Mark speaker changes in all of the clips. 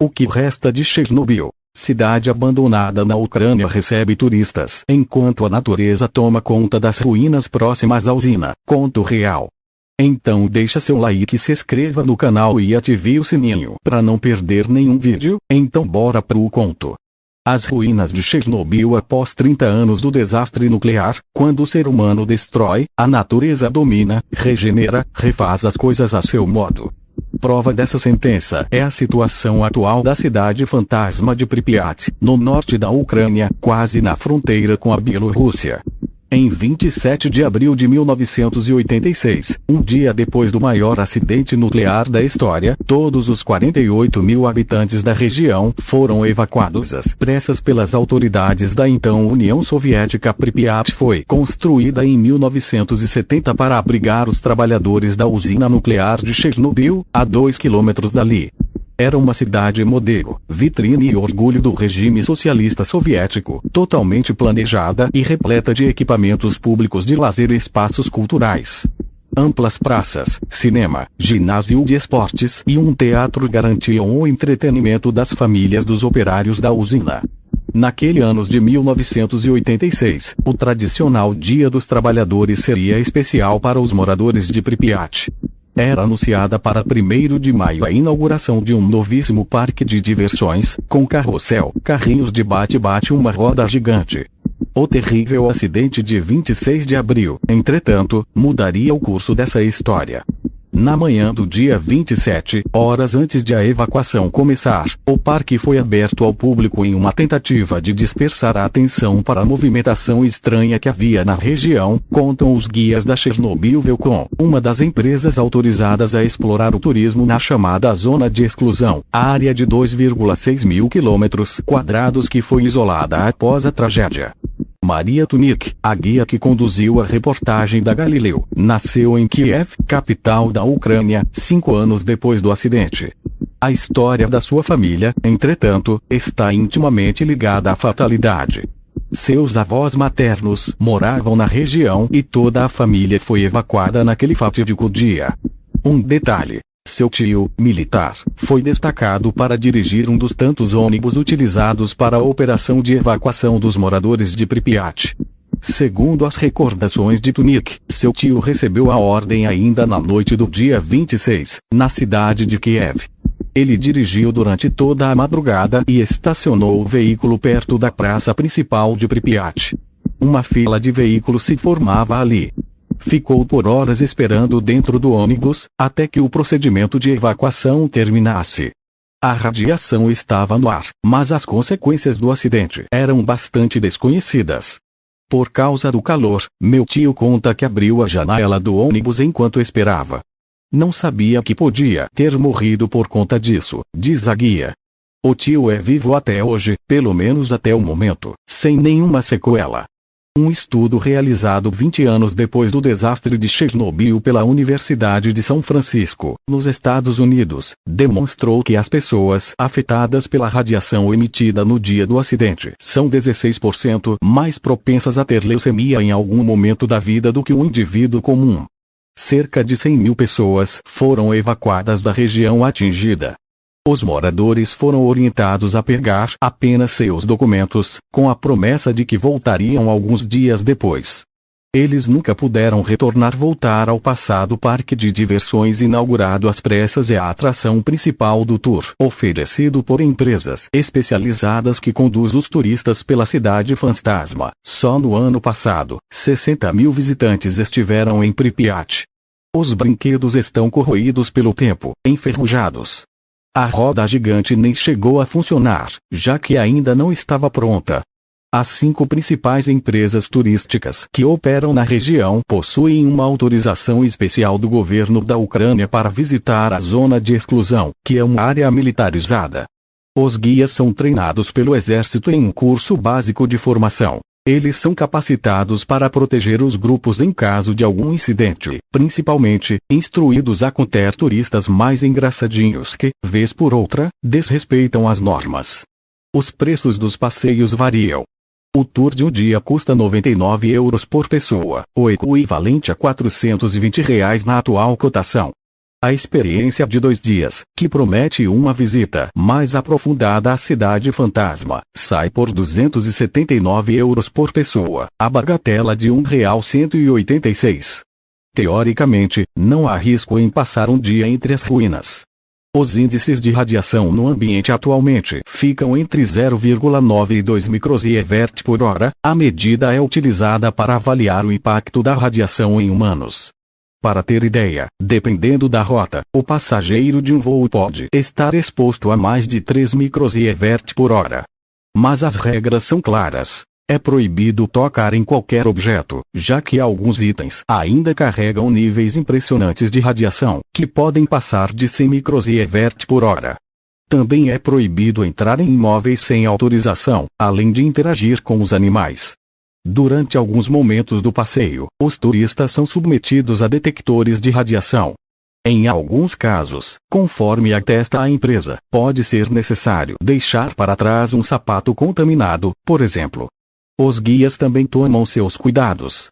Speaker 1: O que resta de Chernobyl, cidade abandonada na Ucrânia, recebe turistas enquanto a natureza toma conta das ruínas próximas à usina. Conto real. Então deixa seu like e se inscreva no canal e ative o sininho para não perder nenhum vídeo. Então bora pro conto. As ruínas de Chernobyl após 30 anos do desastre nuclear. Quando o ser humano destrói, a natureza domina, regenera, refaz as coisas a seu modo. Prova dessa sentença é a situação atual da cidade fantasma de Pripyat, no norte da Ucrânia, quase na fronteira com a Bielorrússia. Em 27 de abril de 1986, um dia depois do maior acidente nuclear da história, todos os 48 mil habitantes da região foram evacuados às pressas pelas autoridades da então União Soviética. Pripyat foi construída em 1970 para abrigar os trabalhadores da usina nuclear de Chernobyl, a 2 quilômetros dali. Era uma cidade modelo, vitrine e orgulho do regime socialista soviético, totalmente planejada e repleta de equipamentos públicos de lazer e espaços culturais. Amplas praças, cinema, ginásio de esportes e um teatro garantiam o entretenimento das famílias dos operários da usina. Naquele ano de 1986, o tradicional Dia dos Trabalhadores seria especial para os moradores de Pripyat. Era anunciada para 1º de maio a inauguração de um novíssimo parque de diversões, com carrossel, carrinhos de bate-bate e uma roda gigante. O terrível acidente de 26 de abril, entretanto, mudaria o curso dessa história. Na manhã do dia 27, horas antes de a evacuação começar, o parque foi aberto ao público em uma tentativa de dispersar a atenção para a movimentação estranha que havia na região, contam os guias da Chernobyl Velcom, uma das empresas autorizadas a explorar o turismo na chamada Zona de Exclusão, área de 2,6 mil quilômetros quadrados que foi isolada após a tragédia. Maria Tunik, a guia que conduziu a reportagem da Galileu, nasceu em Kiev, capital da Ucrânia, 5 anos depois do acidente. A história da sua família, entretanto, está intimamente ligada à fatalidade. Seus avós maternos moravam na região e toda a família foi evacuada naquele fatídico dia. Um detalhe. Seu tio, militar, foi destacado para dirigir um dos tantos ônibus utilizados para a operação de evacuação dos moradores de Pripyat. Segundo as recordações de Tunik, seu tio recebeu a ordem ainda na noite do dia 26, na cidade de Kiev. Ele dirigiu durante toda a madrugada e estacionou o veículo perto da praça principal de Pripyat. Uma fila de veículos se formava ali. Ficou por horas esperando dentro do ônibus, até que o procedimento de evacuação terminasse. A radiação estava no ar, mas as consequências do acidente eram bastante desconhecidas. Por causa do calor, meu tio conta que abriu a janela do ônibus enquanto esperava. Não sabia que podia ter morrido por conta disso, diz a guia. O tio é vivo até hoje, pelo menos até o momento, sem nenhuma sequela. Um estudo realizado 20 anos depois do desastre de Chernobyl pela Universidade de São Francisco, nos Estados Unidos, demonstrou que as pessoas afetadas pela radiação emitida no dia do acidente são 16% mais propensas a ter leucemia em algum momento da vida do que um indivíduo comum. Cerca de 100 mil pessoas foram evacuadas da região atingida. Os moradores foram orientados a pegar apenas seus documentos, com a promessa de que voltariam alguns dias depois. Eles nunca puderam retornar. Voltar ao passado. O parque de diversões inaugurado às pressas é a atração principal do tour, oferecido por empresas especializadas que conduz os turistas pela cidade fantasma. Só no ano passado, 60 mil visitantes estiveram em Pripyat. Os brinquedos estão corroídos pelo tempo, enferrujados. A roda gigante nem chegou a funcionar, já que ainda não estava pronta. As 5 principais empresas turísticas que operam na região possuem uma autorização especial do governo da Ucrânia para visitar a zona de exclusão, que é uma área militarizada. Os guias são treinados pelo exército em um curso básico de formação. Eles são capacitados para proteger os grupos em caso de algum incidente, principalmente, instruídos a conter turistas mais engraçadinhos que, vez por outra, desrespeitam as normas. Os preços dos passeios variam. O tour de um dia custa €99 por pessoa, o equivalente a R$ 420 na atual cotação. A experiência de 2 dias, que promete uma visita mais aprofundada à cidade fantasma, sai por €279 por pessoa, a bagatela de R$1,186. Teoricamente, não há risco em passar um dia entre as ruínas. Os índices de radiação no ambiente atualmente ficam entre 0,9 e 2 microsievert por hora. A medida é utilizada para avaliar o impacto da radiação em humanos. Para ter ideia, dependendo da rota, o passageiro de um voo pode estar exposto a mais de 3 microsievert por hora. Mas as regras são claras. É proibido tocar em qualquer objeto, já que alguns itens ainda carregam níveis impressionantes de radiação, que podem passar de 100 microsievert por hora. Também é proibido entrar em imóveis sem autorização, além de interagir com os animais. Durante alguns momentos do passeio, os turistas são submetidos a detectores de radiação. Em alguns casos, conforme atesta a empresa, pode ser necessário deixar para trás um sapato contaminado, por exemplo. Os guias também tomam seus cuidados.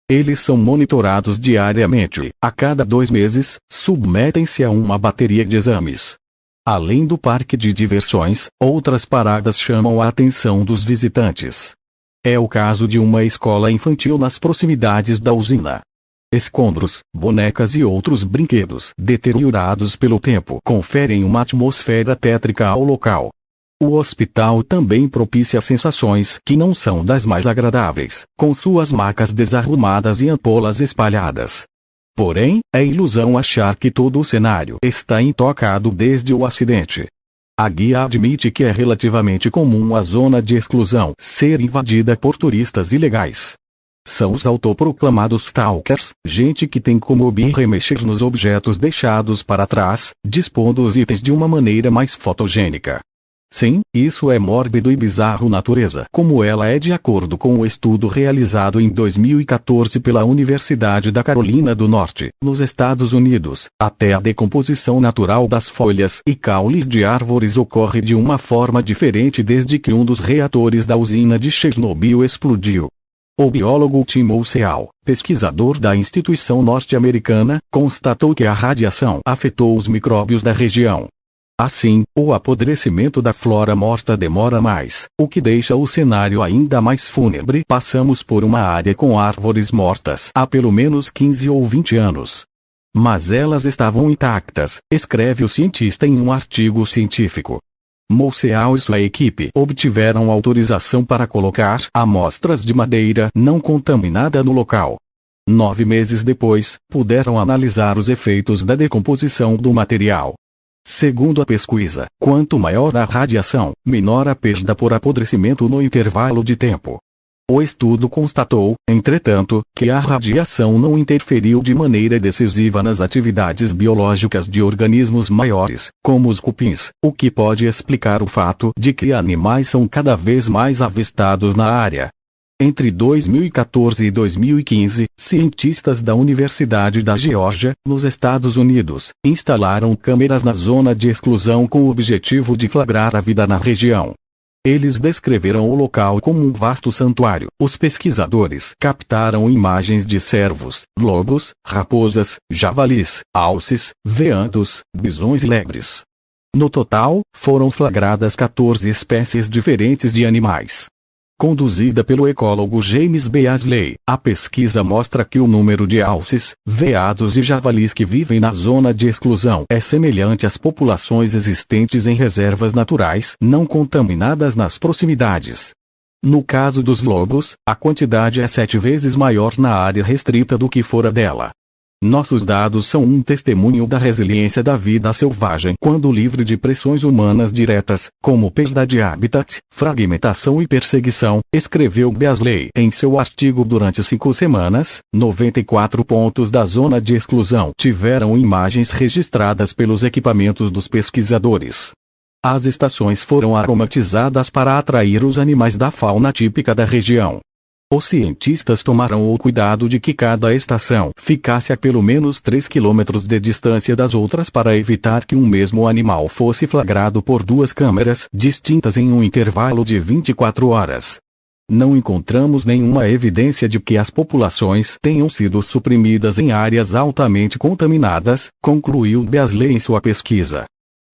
Speaker 1: Eles são monitorados diariamente. A cada 2 meses, submetem-se a uma bateria de exames. Além do parque de diversões, outras paradas chamam a atenção dos visitantes. É o caso de uma escola infantil nas proximidades da usina. Escombros, bonecas e outros brinquedos deteriorados pelo tempo conferem uma atmosfera tétrica ao local. O hospital também propicia sensações que não são das mais agradáveis, com suas macas desarrumadas e ampolas espalhadas. Porém, é ilusão achar que todo o cenário está intocado desde o acidente. A guia admite que é relativamente comum a zona de exclusão ser invadida por turistas ilegais. São os autoproclamados stalkers, gente que tem como hobby remexer nos objetos deixados para trás, dispondo os itens de uma maneira mais fotogênica. Sim, isso é mórbido e bizarro natureza, como ela é de acordo com o estudo realizado em 2014 pela Universidade da Carolina do Norte, nos Estados Unidos. Até a decomposição natural das folhas e caules de árvores ocorre de uma forma diferente desde que um dos reatores da usina de Chernobyl explodiu. O biólogo Tim Mousseau, pesquisador da instituição norte-americana, constatou que a radiação afetou os micróbios da região. Assim, o apodrecimento da flora morta demora mais, o que deixa o cenário ainda mais fúnebre. Passamos por uma área com árvores mortas há pelo menos 15 ou 20 anos. Mas elas estavam intactas, escreve o cientista em um artigo científico. Mousseau e sua equipe obtiveram autorização para colocar amostras de madeira não contaminada no local. 9 meses depois, puderam analisar os efeitos da decomposição do material. Segundo a pesquisa, quanto maior a radiação, menor a perda por apodrecimento no intervalo de tempo. O estudo constatou, entretanto, que a radiação não interferiu de maneira decisiva nas atividades biológicas de organismos maiores, como os cupins, o que pode explicar o fato de que animais são cada vez mais avistados na área. Entre 2014 e 2015, cientistas da Universidade da Geórgia, nos Estados Unidos, instalaram câmeras na zona de exclusão com o objetivo de flagrar a vida na região. Eles descreveram o local como um vasto santuário. Os pesquisadores captaram imagens de cervos, lobos, raposas, javalis, alces, veados, bisões e lebres. No total, foram flagradas 14 espécies diferentes de animais. Conduzida pelo ecólogo James Beasley, a pesquisa mostra que o número de alces, veados e javalis que vivem na zona de exclusão é semelhante às populações existentes em reservas naturais não contaminadas nas proximidades. No caso dos lobos, a quantidade é 7 vezes maior na área restrita do que fora dela. Nossos dados são um testemunho da resiliência da vida selvagem quando livre de pressões humanas diretas, como perda de habitat, fragmentação e perseguição, escreveu Beasley em seu artigo. Durante 5 semanas, 94 pontos da zona de exclusão tiveram imagens registradas pelos equipamentos dos pesquisadores. As estações foram aromatizadas para atrair os animais da fauna típica da região. Os cientistas tomaram o cuidado de que cada estação ficasse a pelo menos 3 quilômetros de distância das outras para evitar que um mesmo animal fosse flagrado por 2 câmeras distintas em um intervalo de 24 horas. Não encontramos nenhuma evidência de que as populações tenham sido suprimidas em áreas altamente contaminadas, concluiu Beasley em sua pesquisa.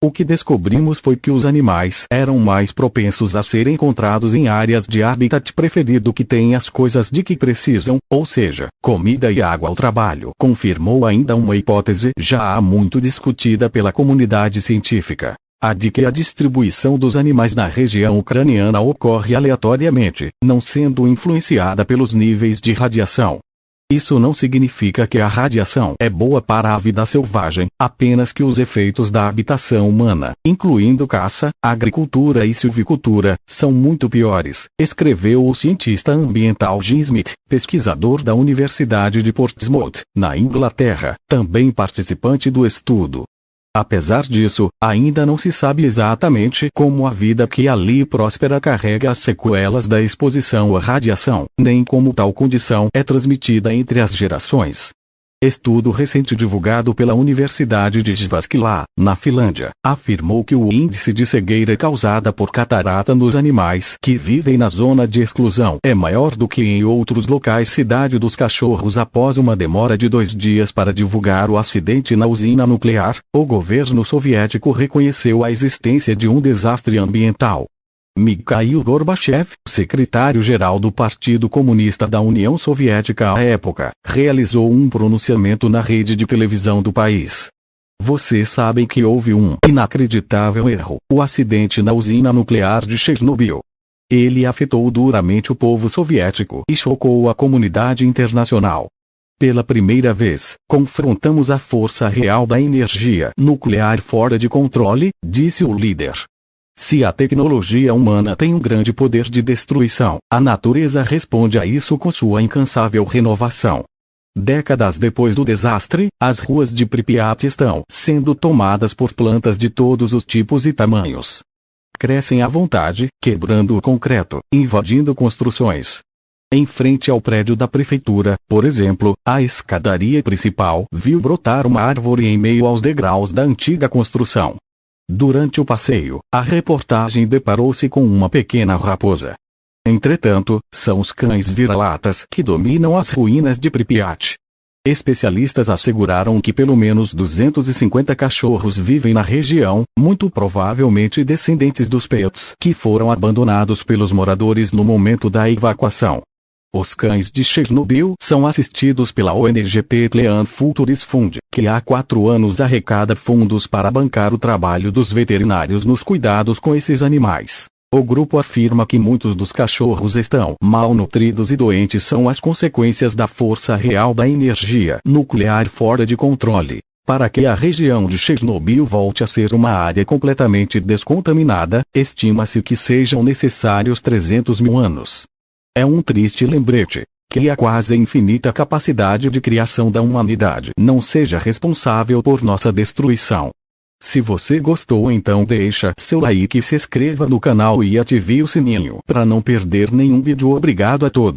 Speaker 1: O que descobrimos foi que os animais eram mais propensos a serem encontrados em áreas de habitat preferido que têm as coisas de que precisam, ou seja, comida e água ao trabalho. Confirmou ainda uma hipótese já há muito discutida pela comunidade científica. A de que a distribuição dos animais na região ucraniana ocorre aleatoriamente, não sendo influenciada pelos níveis de radiação. Isso não significa que a radiação é boa para a vida selvagem, apenas que os efeitos da habitação humana, incluindo caça, agricultura e silvicultura, são muito piores, escreveu o cientista ambiental Jim Smith, pesquisador da Universidade de Portsmouth, na Inglaterra, também participante do estudo. Apesar disso, ainda não se sabe exatamente como a vida que ali próspera carrega as sequelas da exposição à radiação, nem como tal condição é transmitida entre as gerações. Estudo recente divulgado pela Universidade de Jyväskylä, na Finlândia, afirmou que o índice de cegueira causada por catarata nos animais que vivem na zona de exclusão é maior do que em outros locais. Cidade dos Cachorros. Após uma demora de 2 dias para divulgar o acidente na usina nuclear, o governo soviético reconheceu a existência de um desastre ambiental. Mikhail Gorbachev, secretário-geral do Partido Comunista da União Soviética à época, realizou um pronunciamento na rede de televisão do país. Vocês sabem que houve um inacreditável erro, o acidente na usina nuclear de Chernobyl. Ele afetou duramente o povo soviético e chocou a comunidade internacional. Pela primeira vez, confrontamos a força real da energia nuclear fora de controle, disse o líder. Se a tecnologia humana tem um grande poder de destruição, a natureza responde a isso com sua incansável renovação. Décadas depois do desastre, as ruas de Pripyat estão sendo tomadas por plantas de todos os tipos e tamanhos. Crescem à vontade, quebrando o concreto, invadindo construções. Em frente ao prédio da prefeitura, por exemplo, a escadaria principal viu brotar uma árvore em meio aos degraus da antiga construção. Durante o passeio, a reportagem deparou-se com uma pequena raposa. Entretanto, são os cães vira-latas que dominam as ruínas de Pripyat. Especialistas asseguraram que pelo menos 250 cachorros vivem na região, muito provavelmente descendentes dos pets que foram abandonados pelos moradores no momento da evacuação. Os cães de Chernobyl são assistidos pela ONG Petlean Futures Fund, que há 4 anos arrecada fundos para bancar o trabalho dos veterinários nos cuidados com esses animais. O grupo afirma que muitos dos cachorros estão malnutridos e doentes são as consequências da força real da energia nuclear fora de controle. Para que a região de Chernobyl volte a ser uma área completamente descontaminada, estima-se que sejam necessários 300 mil anos. É um triste lembrete que a quase infinita capacidade de criação da humanidade não seja responsável por nossa destruição. Se você gostou, então deixa seu like e se inscreva no canal e ative o sininho para não perder nenhum vídeo. Obrigado a todos.